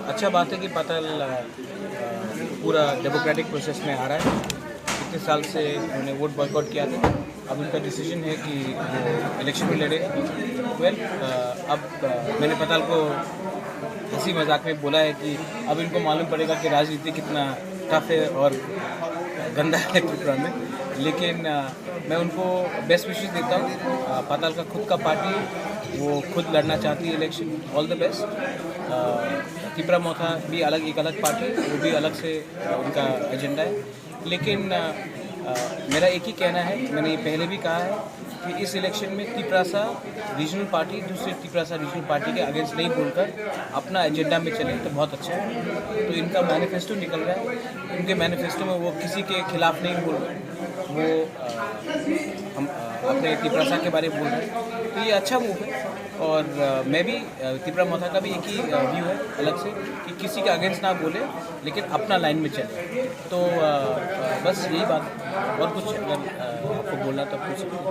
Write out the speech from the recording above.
अच्छा बात है कि पाताल पूरा डेमोक्रेटिक प्रोसेस में आ रहा है। इतने साल से उन्होंने वोट बॉयकॉट किया था, अब उनका डिसीजन है कि वो इलेक्शन में लड़े। अब मैंने पाताल को हंसी मजाक में बोला है कि अब इनको मालूम पड़ेगा कि राजनीति कितना टफ है और गंदा है त्रिपुरा में। लेकिन मैं उनको बेस्ट विशेस देता हूँ। पाताल का खुद का पार्टी, वो खुद लड़ना चाहती है election. All the best. Tipra Motha भी एक अलग पार्टी, वो भी अलग से उनका एजेंडा है। लेकिन मेरा एक ही कहना है, मैंने ये पहले भी कहा है कि इस इलेक्शन में तिपरासा रीजनल पार्टी दूसरे तिपरासा रीजनल पार्टी के अगेंस्ट नहीं बोलकर अपना एजेंडा में चले तो बहुत अच्छा है। तो इनका मैनिफेस्टो निकल रहा है, उनके मैनिफेस्टो में वो किसी के खिलाफ नहीं बोल रहे, वो हम अपने तिपरासा के बारे में बोल रहे हैं। तो ये अच्छा मूव है। और मैं भी तिपरा मोथा का भी एक ही व्यू है अलग से कि किसी के अगेंस्ट ना बोले लेकिन अपना लाइन में चले। तो बस यही बात है। और कुछ अगर आपको बोलना तो पूछ सकते हैं।